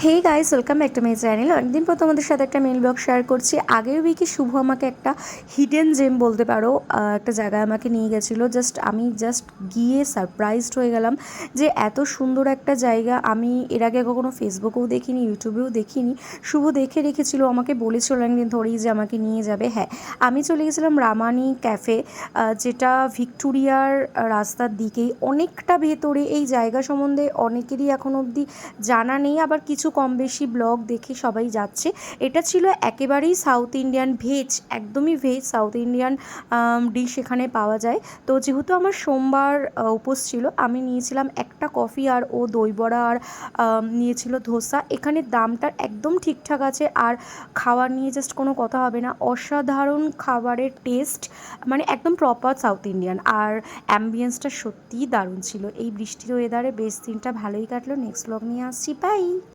Hey guys, welcome back to my channel. অনেকদিন পর তোমাদের সাথে একটা মেল ব্লগ শেয়ার করছি। আগের উইকে শুভ আমাকে একটা হিডেন জেম বলতে পারো, একটা জায়গায় আমাকে নিয়ে গেছিলো। আমি গিয়ে সারপ্রাইজড হয়ে গেলাম যে এত সুন্দর একটা জায়গা আমি এর আগে কখনো ফেসবুকেও দেখিনি, ইউটিউবেও দেখিনি। শুভ দেখে রেখেছিল, আমাকে বলেছিল অনেকদিন ধরেই যে আমাকে নিয়ে যাবে। হ্যাঁ, আমি চলে গেছিলাম রামানি ক্যাফে, যেটা ভিক্টোরিয়ার রাস্তার দিকেই, অনেকটা ভেতরে। এই জায়গা সম্বন্ধে অনেকেরই এখন অবধি জানা নেই, আবার কিছু কম বেশি ব্লগ দেখে সবাই যাচ্ছে। এটা ছিল একেবারেই সাউথ ইন্ডিয়ান ভেজ, একদমই ভেজ সাউথ ইন্ডিয়ান ডিশ এখানে পাওয়া যায়। তো যেহেতু আমার সোমবার উপোস ছিল, আমি নিয়েছিলাম একটা কফি, আর ও দই বড়া, আর নিয়েছিল ধোসা। এখানে দামটার একদম ঠিকঠাক আছে, আর খাবার নিয়ে জাস্ট কোনো কথা হবে না। অসাধারণ খাবারের টেস্ট, মানে একদম প্রপার সাউথ ইন্ডিয়ান। আর অ্যাম্বিয়েন্সটা সত্যিই দারুণ ছিল। এই বৃষ্টির ওয়েদারে বেশ দিনটা ভালোই কাটলো। নেক্সট ব্লগ নিয়ে আসছি, বাই।